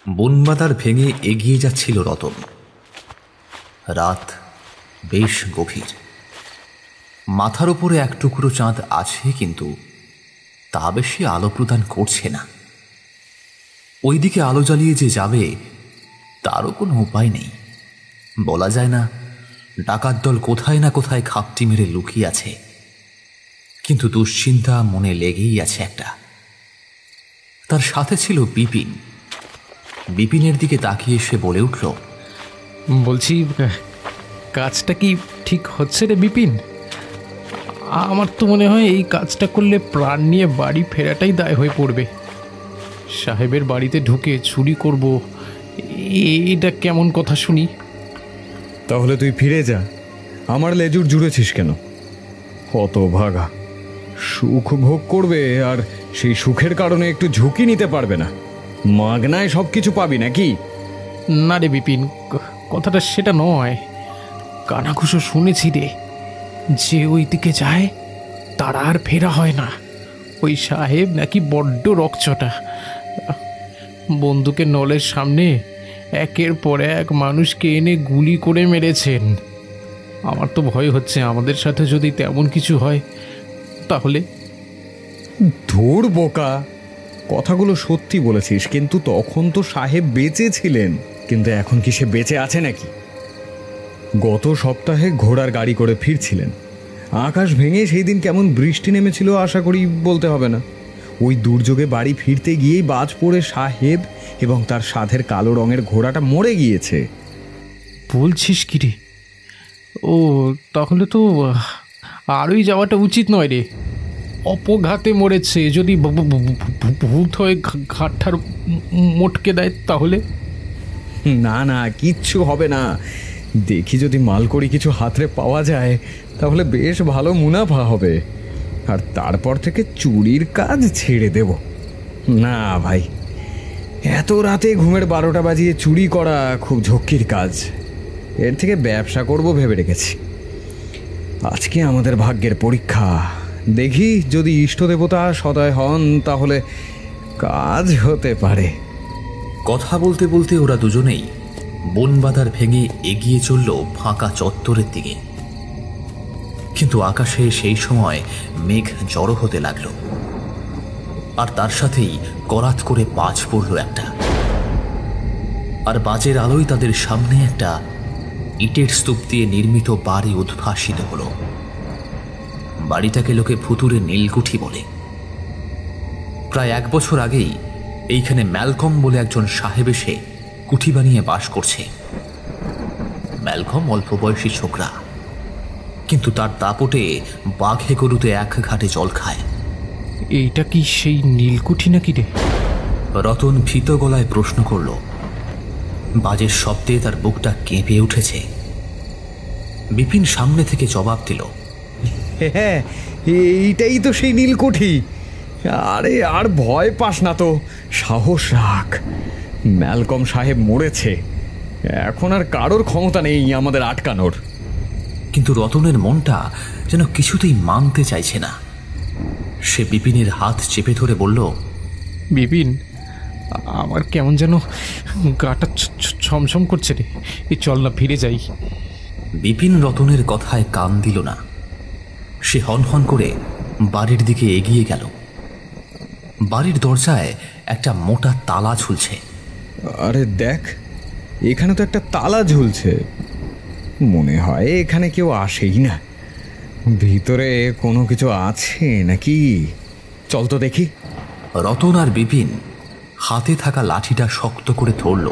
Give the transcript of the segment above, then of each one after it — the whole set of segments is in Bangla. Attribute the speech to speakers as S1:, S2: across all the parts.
S1: বনবাদার ভেঙে এগিয়ে যাচ্ছিল রতন। রাত বেশ গভীর। মাথার উপরে এক টুকরো চাঁদ আছে, কিন্তু তা বেশি আলো প্রদান করছে না। ওইদিকে আলো জ্বালিয়ে যে যাবে তারও কোনো উপায় নেই। বলা যায় না ডাকাত দল কোথায় না কোথায় খাপটি মেরে লুকিয়ে আছে, কিন্তু দুশ্চিন্তা মনে লেগেই আছে একটা। তার সাথে ছিল বিপিন। বিপিনের দিকে তাকিয়ে সে বলে উঠল,
S2: বলছি, কাজটা কি ঠিক হচ্ছে রে বিপিন? আমার তো মনে হয় এই কাজটা করলে প্রাণ নিয়ে বাড়ি ফেরাটাই দায় হয়ে পড়বে। সাহেবের বাড়িতে ঢুকে চুরি করব, এটা কেমন কথা শুনি?
S3: তাহলে তুই ফিরে যা, আমার লেজুর জুড়েছিস কেন? কত ভাগা সুখ ভোগ করবে, আর সেই সুখের কারণে একটু ঝুঁকি নিতে পারবে না। মাগনায় সব কিছু পাবি নাকি?
S2: না রে বিপিন, কথাটা সেটা নয়। কানাঘুষো শুনেছি রে, যে ওই দিকে যায় তার আর ফেরা হয় না। ওই সাহেব নাকি বড্ড রকচটা। বন্দুকের নলের সামনে একের পর এক মানুষকে এনে গুলি করে মেরেছেন। আমার তো ভয় হচ্ছে আমাদের সাথে যদি তেমন কিছু হয় তাহলে।
S3: ধুর বোকা, কথাগুলো সত্যি বলেছিস, কিন্তু তখন তো সাহেব বেঁচে ছিলেন। কিন্তু এখন কি সে বেঁচে আছে নাকি? গত সপ্তাহে ঘোড়ার গাড়ি করে ফিরছিলেন। আকাশ ভেঙে সেই দিন কেমন বৃষ্টি নেমেছিল আশা করি বলতে হবে না। ওই দুর্যোগে বাড়ি ফিরতে গিয়েই বাজ পড়ে সাহেব এবং তার সাধের কালো রঙের ঘোড়াটা মরে গিয়েছে।
S2: বলছিস কি রে? ও, তাহলে তো আরই যাওয়াটা উচিত নয় রে। অপঘাতে মরেছে। যদি ভূত হয়ে ঘাটটার মোটকে দেয় তাহলে?
S3: না না, কিচ্ছু হবে না। দেখি যদি মালকড়ি কিছু হাতরে পাওয়া যায় তাহলে বেশ ভালো মুনাফা হবে, আর তারপর থেকে চুরির কাজ ছেড়ে দেব। না ভাই, এত রাতে ঘুমের 12টা বাজিয়ে চুরি করা খুব ঝক্কির কাজ। এর থেকে ব্যবসা করব ভেবে রেখেছি। আজকে আমাদের ভাগ্যের পরীক্ষা। দেখি যদি ইষ্টদেবতা সদয় হন তাহলে কাজ হতে পারে।
S1: কথা বলতে বলতে ওরা দুজনেই বনবাদার ভেঙে এগিয়ে চলল ফাঁকা চত্বরের দিকে। কিন্তু আকাশে সেই সময় মেঘ জড়ো হতে লাগলো, আর তার সাথেই করাত করে বাজ পড়ল একটা। আর বাজের আলোয় তাদের সামনে একটা ইটের স্তূপ দিয়ে নির্মিত বাড়ি উদ্ভাসিত হলো। বাড়িটাকে লোকে ভুতুরে নীলকুঠি বলে। প্রায় 1 বছর আগেই এইখানে ম্যালকম বলে একজন সাহেব এসে কুঠি বানিয়ে বাস করছে। ম্যালকম অল্প বয়সী ছোকরা, কিন্তু তার দাপটে বাঘে গরুতে এক ঘাটে জল খায়।
S2: এইটা কি সেই নীলকুঠি নাকি রে?
S1: রতন ভীত গলায় প্রশ্ন করল। বাজের শব্দে তার বুকটা কেঁপে উঠেছে। বিপিন সামনে থেকে জবাব দিল,
S3: হ্যাঁ, এইটাই তো সেই নীলকুঠি। আরে আর ভয় পাস না তো, সাহস রাখ। ম্যালকম সাহেব মরেছে, এখন আর কারোর ক্ষমতা নেই আমাদের আটকানোর।
S1: কিন্তু রতনের মনটা যেন কিছুতেই মানতে চাইছে না। সে বিপিনের হাত চেপে ধরে বলল,
S2: বিপিন, আমার কেমন যেন গাটা ছমছম করছে রে। এই চল না, ফিরে যাই।
S1: বিপিন রতনের কথায় কান দিল না। সে হনহন করে বাড়ির দিকে এগিয়ে গেল। বাড়ির দরজায় একটা মোটা তালা ঝুলছে।
S3: আরে দেখ, এখানে তো একটা তালা ঝুলছে। মনে হয় এখানে কেউ আসেই না। ভিতরে কোনো কিছু আছে নাকি? চল তো দেখি।
S1: রতন আর বিপিন হাতে থাকা লাঠিটা শক্ত করে ধরল।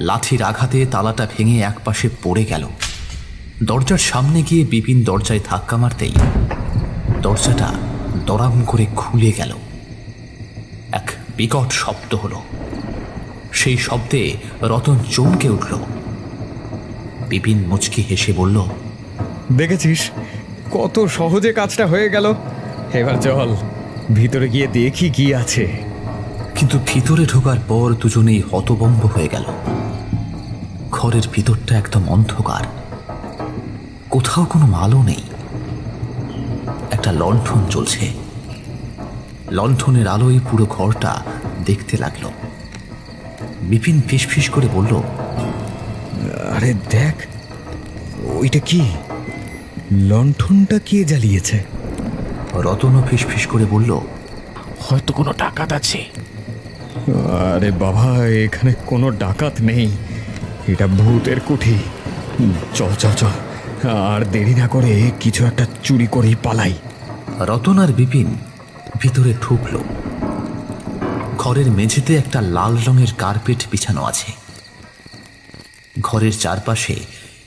S1: লাঠির আঘাতে তালাটা ভেঙে একপাশে পড়ে গেল। দরজার সামনে গিয়ে বিপিন দরজায় ধাক্কা মারতেই দরজাটা দরাম করে খুলে গেল। এক বিকট শব্দ হলো। সেই শব্দে রতন চমকে উঠল। বিপিন মুচকি হেসে বলল,
S3: দেখেছিস কত সহজে কাজটা হয়ে গেল। এবার চল ভিতরে গিয়ে দেখি কি আছে।
S1: কিন্তু ভিতরে ঢোকার পর দুজনেই হতভম্ব হয়ে গেল। ঘরের ভিতরটা একদম অন্ধকার, কোথাও কোনো আলো নেই। একটা লণ্ঠন জ্বলছে। লণ্ঠনের আলোয় পুরো ঘরটা দেখতে লাগলো। বিপিন ফিসফিস করে বলল,
S3: আরে দেখ, ওইটা কি? লণ্ঠনটা কে জ্বালিয়েছে?
S1: রতনও ফিসফিস করে বলল,
S2: হয়তো কোনো ডাকাত আছে।
S3: আরে বাবা, এখানে কোনো ডাকাত নেই, এটা ভূতের কুঠি। চল চল চল, আর দেরি না করে কিছু একটা চুরি করেই পালাই।
S1: রতন আর বিপিন ভিতরে ঢুকল। ঘরের মেঝেতে একটা লাল রঙের কার্পেট বিছানো আছে। ঘরের চারপাশে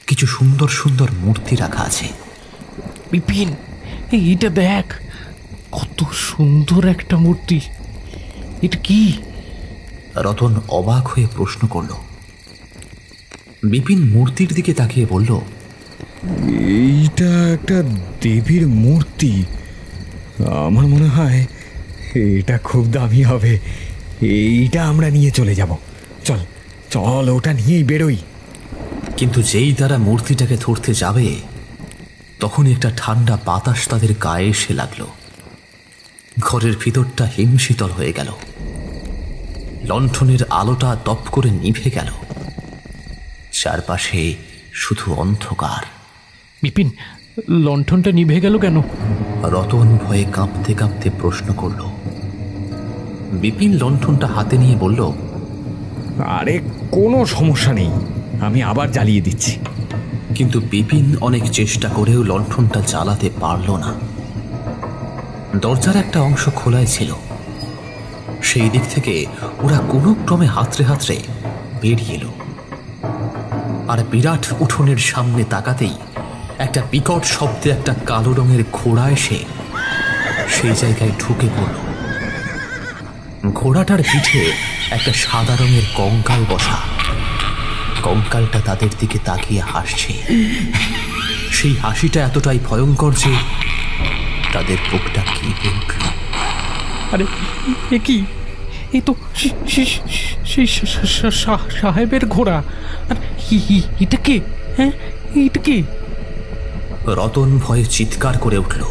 S1: কিছু সুন্দর সুন্দর মূর্তি রাখা আছে।
S2: বিপিন, এইটা দেখ, কত সুন্দর একটা মূর্তি। এটা কি?
S1: রতন অবাক হয়ে প্রশ্ন করল। বিপিন মূর্তির দিকে তাকিয়ে বলল,
S3: এইটা একটা দেবীর মূর্তি। আমার মনে হয় এটা খুব দামি হবে। এইটা আমরা নিয়ে চলে যাব। চল চল, ওটা নিয়েই বেরোই।
S1: কিন্তু যেই তারা মূর্তিটাকে ধরতে যাবে, তখন একটা ঠান্ডা বাতাস তাদের গায়ে এসে লাগলো। ঘরের ভিতরটা হিমশীতল হয়ে গেল। লণ্ঠনের আলোটা দপ করে নিভে গেল। চারপাশে শুধু অন্ধকার।
S2: বিপিন, লণ্ঠনটা নিভে গেল কেন?
S1: রতন ভয়ে কাঁপতে কাঁপতে প্রশ্ন করল। বিপিন লণ্ঠনটা হাতে নিয়ে বলল,
S3: আরে কোনো সমস্যা নেই, আমি আবার জ্বালিয়ে দিচ্ছি।
S1: কিন্তু বিপিন অনেক চেষ্টা করেও লণ্ঠনটা জ্বালাতে পারল না। দরজার একটা অংশ খোলাই ছিল। সেই দিক থেকে ওরা কোনো ক্রমে হাতড়ে হাতড়ে বেরিয়ে এলো। আর বিরাট উঠোনের সামনে তাকাতেই একটা বিকট শব্দে একটা কালো রঙের ঘোড়া এসে সেই জায়গায় ঢুকে পড়ল। ঘোড়াটার পিঠে একটা সাদা রঙের কঙ্কাল বসা। কঙ্কালটা তাদের দিকে তাকিয়ে হাসছে। সেই হাসিটা এতটাই ভয়ঙ্কর যে তাদের বুকটা কেঁপে উঠল।
S2: আরে এ কি? এই তো সেই সাহেবের ঘোড়া। আর এটা কে? হ্যাঁ, এটা কে?
S1: রতন ভয়ে চিৎকার করে উঠল।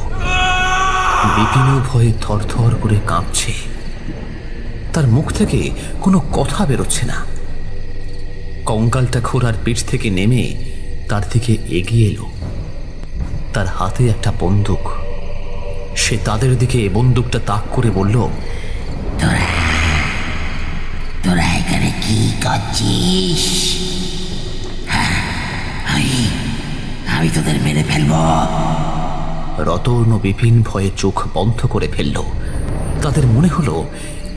S1: বিপিনও ভয়ে থরথর করে কাঁপছে। তার মুখ থেকে কোনো কথা বেরোচ্ছে না। কঙ্কালটা ঘোড়ার পিঠ থেকে নেমে তার দিকে এগিয়ে এলো। তার হাতে একটা বন্দুক। সে তাদের দিকে বন্দুকটা তাক করে বলল,
S4: তোরা এখানে কি করছিস? আমি তোদের মেরে ফেলবো।
S1: রতন ও বিপিন ভয়ে চোখ বন্ধ করে ফেলল। তাদের মনে হলো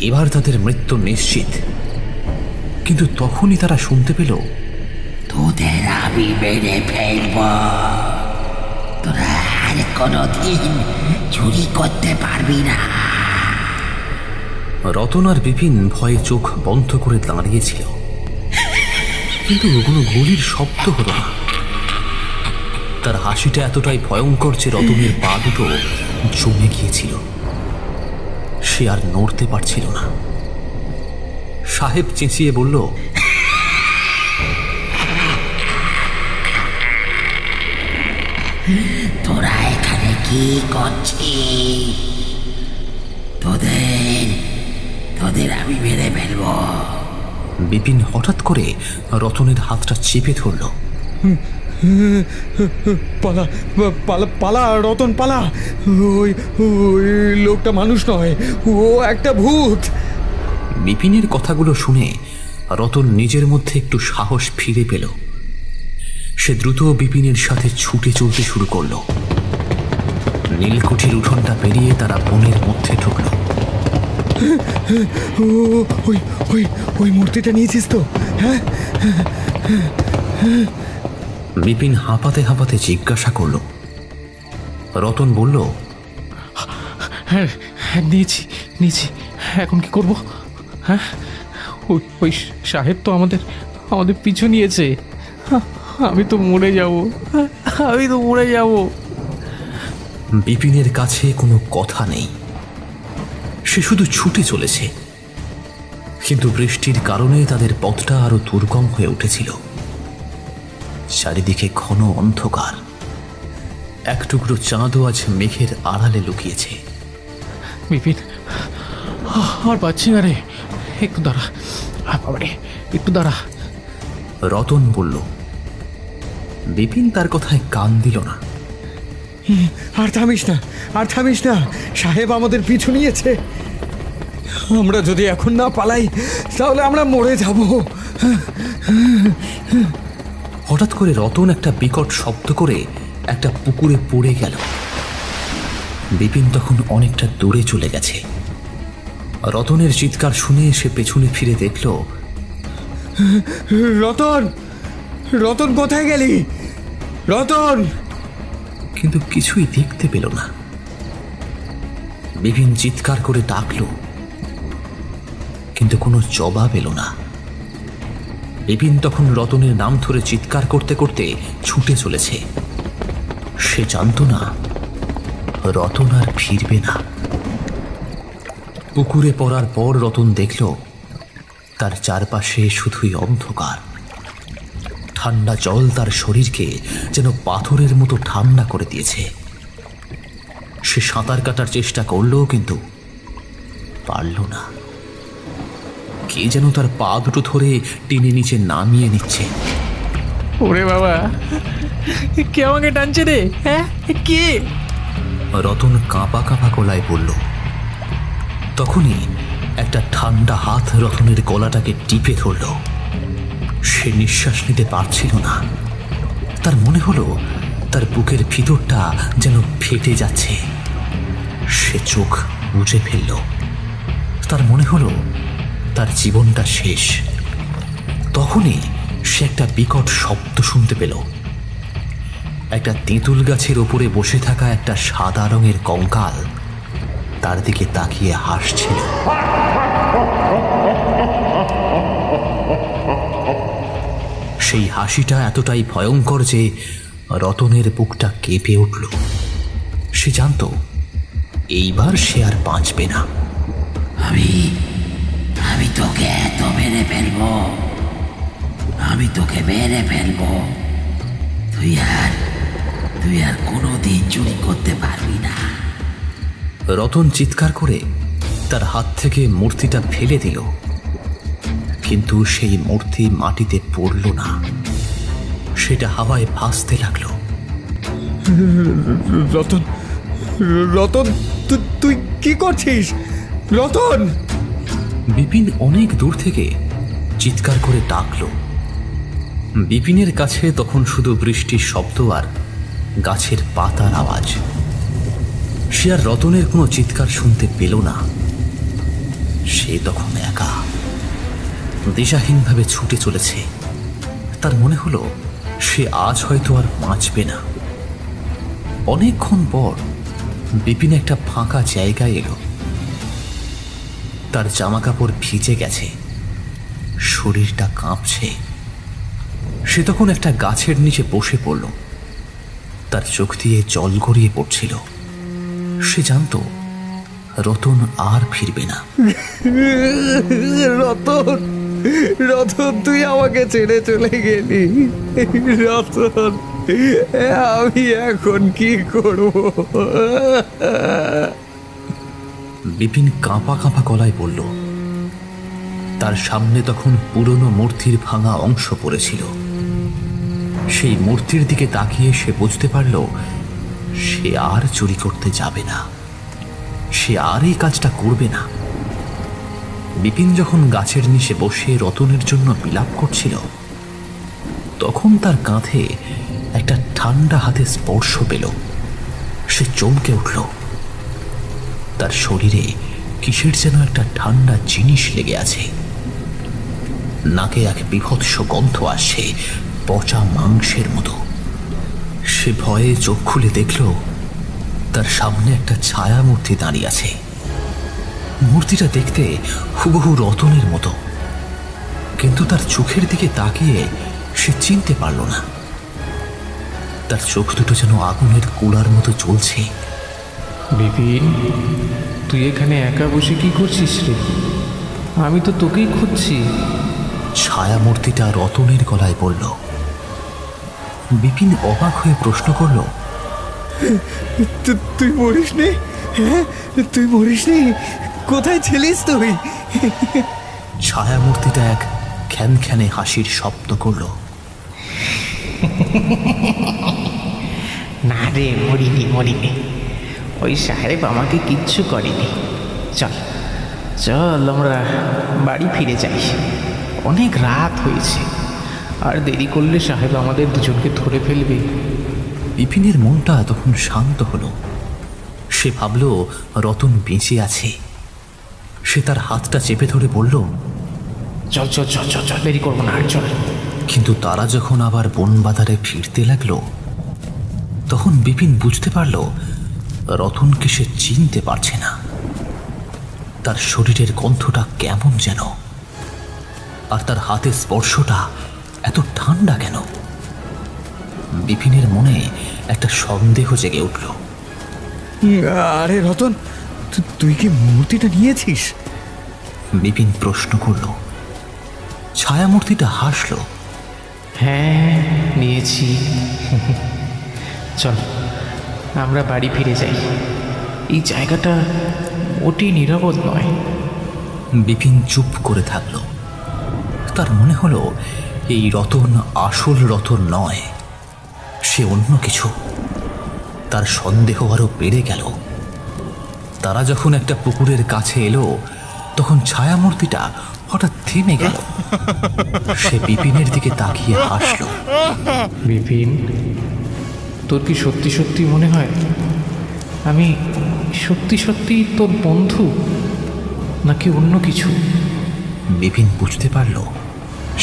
S1: এবার তাদের মৃত্যু নিশ্চিত। কিন্তু তখনই তারা শুনতে পেল,
S4: তোদের আমি মেরে ফেলবো। তোরা আর কোনোদিন চুরি করতে পারবি না।
S1: রতন আর বিপিন ভয়ে চোখ বন্ধ করে দাঁড়িয়েছিল। কিন্তু কোনো গুলির শব্দ হলো না। তার হাসিটা এতটাই ভয়ঙ্কর যে রতনের পা দুটো জমে গিয়েছিল। সে আর নড়তে পারছিল না। সাহেব চেঁচিয়ে বলল,
S4: তোরা এখানে কি করছিস? তোদের আমি মেরে ফেলবো।
S1: বিপিন হঠাৎ করে রতনের হাতটা চেপে ধরল।
S3: পালা পালা পালা রতন, পালা। ওই ওই লোকটা মানুষ নয়, ও একটা ভূত।
S1: বিপিনের কথাগুলো শুনে রতন নিজের মধ্যে একটু সাহস ফিরে পেল। সে দ্রুত বিপিনের সাথে ছুটে চলতে শুরু করল। নীলকুঠির উঠোনটা পেরিয়ে তারা বনের মধ্যে ঢুকল।
S3: ওই ওই ওই মূর্তিটা নিয়েছিস তো? হ্যাঁ।
S1: বিপিন হাঁপাতে হাঁপাতে জিজ্ঞাসা করল। রতন বলল,
S2: হ্যাঁ হ্যাঁ, নিয়েছি। এখন কি করব? হ্যাঁ, ওই সাহেব তো আমাদের পিছু নিয়েছে। আমি তো মরে যাব।
S1: বিপিনের কাছে কোনো কথা নেই। সে শুধু ছুটে চলেছে। কিন্তু বৃষ্টির কারণে তাদের পথটা আরো দুর্গম হয়ে উঠেছিল। চারিদিকে ঘন অন্ধকার। এক টুকরো চাঁদও আজ মেঘের আড়ালে লুকিয়েছে।
S2: বিপিন, আর পাচ্ছি না রে, একটু দাঁড়া। বাবারে, একটু দাঁড়া।
S1: রতন বলল। বিপিন তার কথায় কান দিল না।
S3: আর থামিস না, আর থামিস না, সাহেব আমাদের পিছু নিয়েছে। আমরা যদি এখন না পালাই তাহলে আমরা মরে যাব।
S1: হঠাৎ করে রতন একটা বিকট শব্দ করে একটা পুকুরে পড়ে গেল। বিপিন তখন অনেকটা দূরে চলে গেছে। রতনের চিৎকার শুনে সে পেছনে ফিরে দেখল,
S3: রতন, রতন কোথায় গেলি? রতন!
S1: কিন্তু কিছুই দেখতে পেল না। বিপিন চিৎকার করে ডাকল, কিন্তু কোনো জবাব এলো না। বিপিন তখন রতনের নাম ধরে চিৎকার করতে করতে ছুটে চলেছে। সে জানত না রতন আর ফিরবে না। পুকুরে পড়ার পর রতন দেখল তার চারপাশে শুধুই অন্ধকার। ঠান্ডা জল তার শরীরকে যেন পাথরের মতো ঠান্ডা করে দিয়েছে। সে সাঁতার কাটার চেষ্টা করল, কিন্তু পারল না। কে যেন তার পা দুটো ধরে টেনে নিচে নামিয়ে নিচ্ছে।
S2: ওরে বাবা, কে আমাকে টানছে রে? হ্যাঁ, কে?
S1: রতন কাঁপা কাঁপা গলায় বলল। তখনই একটা ঠান্ডা হাত রতনের গলাটাকে টিপে ধরল। সে নিঃশ্বাস নিতে পারছিল না। তার মনে হলো তার বুকের ভিতরটা যেন ফেটে যাচ্ছে। সে চোখ মুছে ফেলল। তার মনে হলো তার জীবনটা শেষ। তখনই সে একটা বিকট শব্দ শুনতে পেল। একটা তেঁতুল গাছের ওপরে বসে থাকা একটা সাদা রঙের কঙ্কাল তার দিকে তাকিয়ে হাসছিল। সেই হাসিটা এতটাই ভয়ঙ্কর যে রতনের বুকটা কেঁপে উঠল। সে জানত এইবার সে আর বাঁচবে না।
S4: আমি তোকে এত মেরে ফেলবো, আমি তোকে মেরে ফেলবো। তুই আর কোনোদিন চুরি করতে পারবি না।
S1: রতন চিৎকার করে তার হাত থেকে মূর্তিটা ফেলে দিল, কিন্তু সেই মূর্তি মাটিতে পড়ল না। সেটা হাওয়ায় ভাসতে লাগলো।
S3: রতন, রতন, তুই কি করছিস? রতন!
S1: বিপিন অনেক দূর থেকে চিৎকার করে ডাকল। বিপিনের কাছে তখন শুধু বৃষ্টির শব্দ আর গাছের পাতার আওয়াজ। সে আর রতনের কোনো চিৎকার শুনতে পেল না। সে তখন একা দিশাহীনভাবে ছুটে চলেছে। তার মনে হলো সে আজ হয়তো আর বাঁচবে না। অনেকক্ষণ পর বিপিন একটা ফাঁকা জায়গায় এলো। তার জামা কাপড় ভিজে গেছে, শরীরটা কাঁপছে। সে তখন একটা গাছের নিচে বসে পড়ল। তার চোখ দিয়ে জল গড়িয়ে পড়ছিল। সে জানত রতন আর ফিরবে না।
S3: রতন, রতন, তুই আমাকে ছেড়ে চলে গেলি। রতন, আমি এখন কি করব?
S1: বিপিন কাঁপা কাঁপা গলায় বলল। তার সামনে তখন পুরনো মূর্তির ভাঙা অংশ পড়েছিল। সেই মূর্তির দিকে তাকিয়ে সে বুঝতে পারল সে আর চুরি করতে যাবে না। সে আর এই কাজটা করবে না। বিপিন যখন গাছের নিচে বসে রতনের জন্য বিলাপ করছিল, তখন তার কাঁধে একটা ঠান্ডা হাতে স্পর্শ পেল। সে চমকে উঠল। তার শরীরে কিসের যেন একটা ঠান্ডা জিনিস লেগে আছে। নাকে এক বিভৎস গন্ধ আসছে, পচা মাংসের মতো। সে ভয়ে চোখ খুলে দেখল তার সামনে একটা ছায়া মূর্তি দাঁড়িয়ে আছে। মূর্তিটা দেখতে হুবহু রতনের মতো, কিন্তু তার চোখের দিকে তাকিয়ে সে চিনতে পারল না। তার চোখ দুটো যেন আগুনের কুড়ার মতো জ্বলছে।
S2: বিপিন, তুই এখানে একা বসে কি করছিস রে? আমি তো তোকেই খুঁজছি।
S1: ছায়া মূর্তিটা রতনের গলায় বলল। বিপিন অবাক হয়ে প্রশ্ন করল,
S3: তুই মরিসনি? হ্যাঁ, তুই মরিসনি? কোথায় ছিলিস তুই?
S1: ছায়া মূর্তিটা এক খ্যানখ্যানে হাসির শব্দ করল।
S5: না রে, মরিনি। ওই সাহেব আমাকে কিচ্ছু করেনি। চল আমরা বাড়ি ফিরে যাই, অনেক রাত হয়েছে, আর দেরি করলে সাহেব আমাদের দুজনকে ধরে ফেলবে।
S1: বিপিনের মনটা তখন শান্ত হলো। সে ভাবল রতন বেঁচে আছে। সে তার হাতটা চেপে ধরে বলল,
S5: চল, দেরি করবো না, আর চল।
S1: কিন্তু তারা যখন আবার বনবাজারে ফিরতে লাগলো, তখন বিপিন বুঝতে পারল রতনকে সে চিনতে পারছে না। তার শরীরের গন্ধটা কেমন যেন, আর তার হাতের স্পর্শটা এত ঠান্ডা কেন। বিপিনের মনে একটা সন্দেহ জেগে উঠল।
S3: আরে রতন, তুই কি মূর্তিটা নিয়েছিস?
S1: বিপিন প্রশ্ন করল। ছায়ামূর্তিটা হাসল।
S5: হ্যাঁ, নিয়েছি। চল আমরা বাড়ি ফিরে যাই, এই জায়গাটা মোটেই নিরাপদ নয়।
S1: বিপিন চুপ করে থাকল। তার মনে হলো এই রতন আসল রতন নয়, সে অন্য কিছু। তার সন্দেহ আরো বেড়ে গেল। তারা যখন একটা পুকুরের কাছে এলো, তখন ছায়ামূর্তিটা হঠাৎ থেমে গেল। সে বিপিনের দিকে তাকিয়ে হাসল।
S5: বিপিন, তোর কি সত্যি সত্যি মনে হয় আমি সত্যি তোর বন্ধু, নাকি অন্য কিছু?
S1: বিপিন বুঝতে পারল।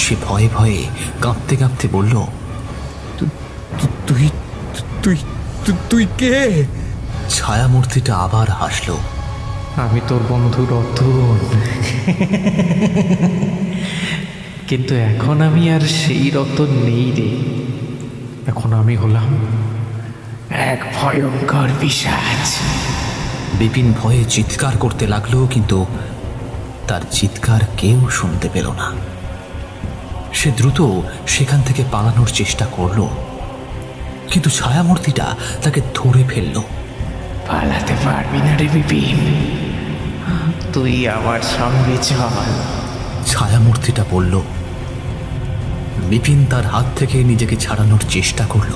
S1: সে ভয়ে ভয়ে কাঁপতে কাঁপতে বলল,
S3: তুই তুই তুই কে?
S1: ছায়ামূর্তিটা আবার হাসল।
S5: আমি তোর বন্ধু রতন। কিন্তু এখন আমি আর সেই রতন নেই রে। এখন আমি হলাম এক ভয়ঙ্কর পিশাচ।
S1: বিপিন ভয়ে চিৎকার করতে লাগলো, কিন্তু তার চিৎকার কেউ শুনতে পেল না। সে দ্রুত সেখান থেকে পালানোর চেষ্টা করল, কিন্তু ছায়ামূর্তিটা তাকে ধরে ফেলল।
S5: পালাতে পারবি না রে বিপিন, তুই আমার সঙ্গে চল,
S1: ছায়ামূর্তিটা বলল। বিপিন তার হাত থেকে নিজেকে ছাড়ানোর চেষ্টা করল,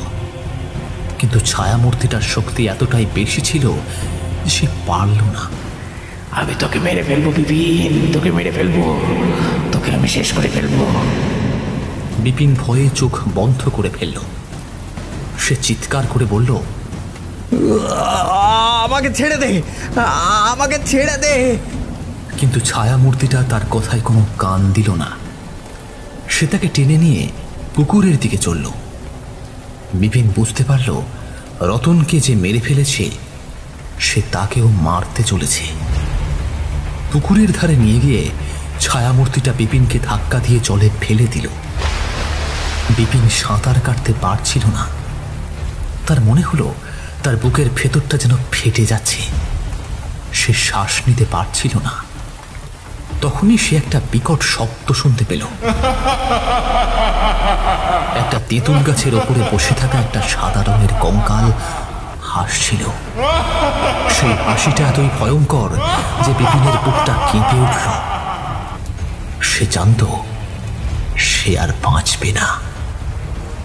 S1: কিন্তু ছায়ামূর্তিটার শক্তি এতটাই বেশি ছিল যে সে পারল না।
S5: আমি তোকে মেরে ফেলবো বিপিন, তোকে মেরে ফেলবো, তোকে আমি শেষ করে ফেলবো।
S1: বিপিন ভয়ে চোখ বন্ধ করে ফেলল। সে চিৎকার করে বলল,
S3: আমাকে ছেড়ে দে, আমাকে ছেড়ে দে।
S1: কিন্তু ছায়ামূর্তিটা তার কথায় কোনো কান দিল না। সে তাকে টেনে নিয়ে পুকুরের দিকে চলল। বিপিন বুঝতে পারল রতনকে যে মেরে ফেলেছে সে তাকেও মারতে চলেছে। পুকুরের ধারে নিয়ে গিয়ে ছায়ামূর্তিটা বিপিনকে ধাক্কা দিয়ে জলে ফেলে দিল। বিপিন সাঁতার কাটতে পারছিল না। তার মনে হলো তার বুকের ভেতরটা যেন ফেটে যাচ্ছে। সে শ্বাস নিতে পারছিল না। তখনই সে একটা বিকট শব্দ শুনতে পেল। একটা তেঁতুল গাছের ওপরে বসে থাকা একটা সাদা রঙের কঙ্কাল হাসছিল। সেই হাসিটা এতই ভয়ঙ্কর যে বিপিনের বুকটা কেঁপে উঠল। সে জানত সে আর বাঁচবে না।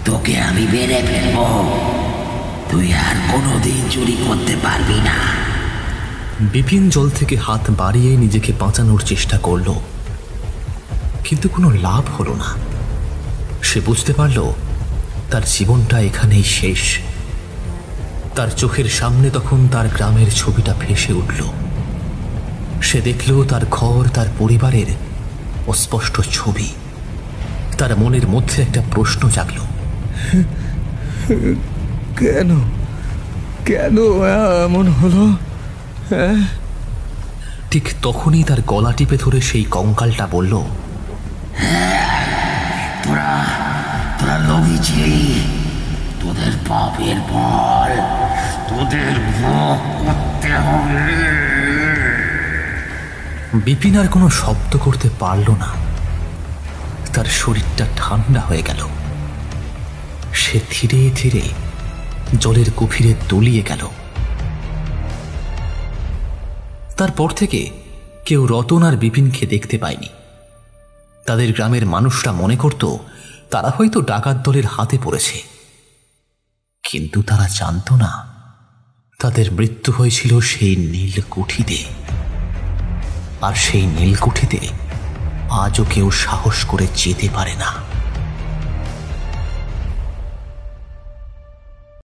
S4: তোকে আমি মেরে ফেলবো, তুই আর কোনোদিন চুরি করতে পারবি না।
S1: বিপিন জল থেকে হাত বাড়িয়ে নিজেকে বাঁচানোর চেষ্টা করল, কিন্তু কোনো লাভ হলো না। সে বুঝতে পারল তার জীবনটা এখানেই শেষ। তার চোখের সামনে তখন তার গ্রামের ছবিটা ভেসে উঠল। সে দেখল তার ঘর, তার পরিবারের অস্পষ্ট ছবি। তার মনের মধ্যে একটা প্রশ্ন জাগল,
S3: কেন কেন এমন হলো?
S1: ঠিক তখনই তার গলা টিপে ধরে সেই কঙ্কালটা বলল,
S4: তোরা তোরা লোভী ছিলি, তোদের পাপের ফল তোদের ভোগ করতে হবে।
S1: বিপিন আর কোনো শব্দ করতে পারল না। তার শরীরটা ঠান্ডা হয়ে গেল। সে ধীরে ধীরে জলের গভীরে তলিয়ে গেল। তারপর থেকে কেউ রতন আর বিপিনকে দেখতে পায়নি। তাদের গ্রামের মানুষরা মনে করত তারা হয়তো ডাকাত দলের হাতে পড়েছে, কিন্তু তারা জানত না তাদের মৃত্যু হয়েছিল সেই নীলকুঠিতে। আর সেই নীলকুঠিতে আজও কেউ সাহস করে যেতে পারে না।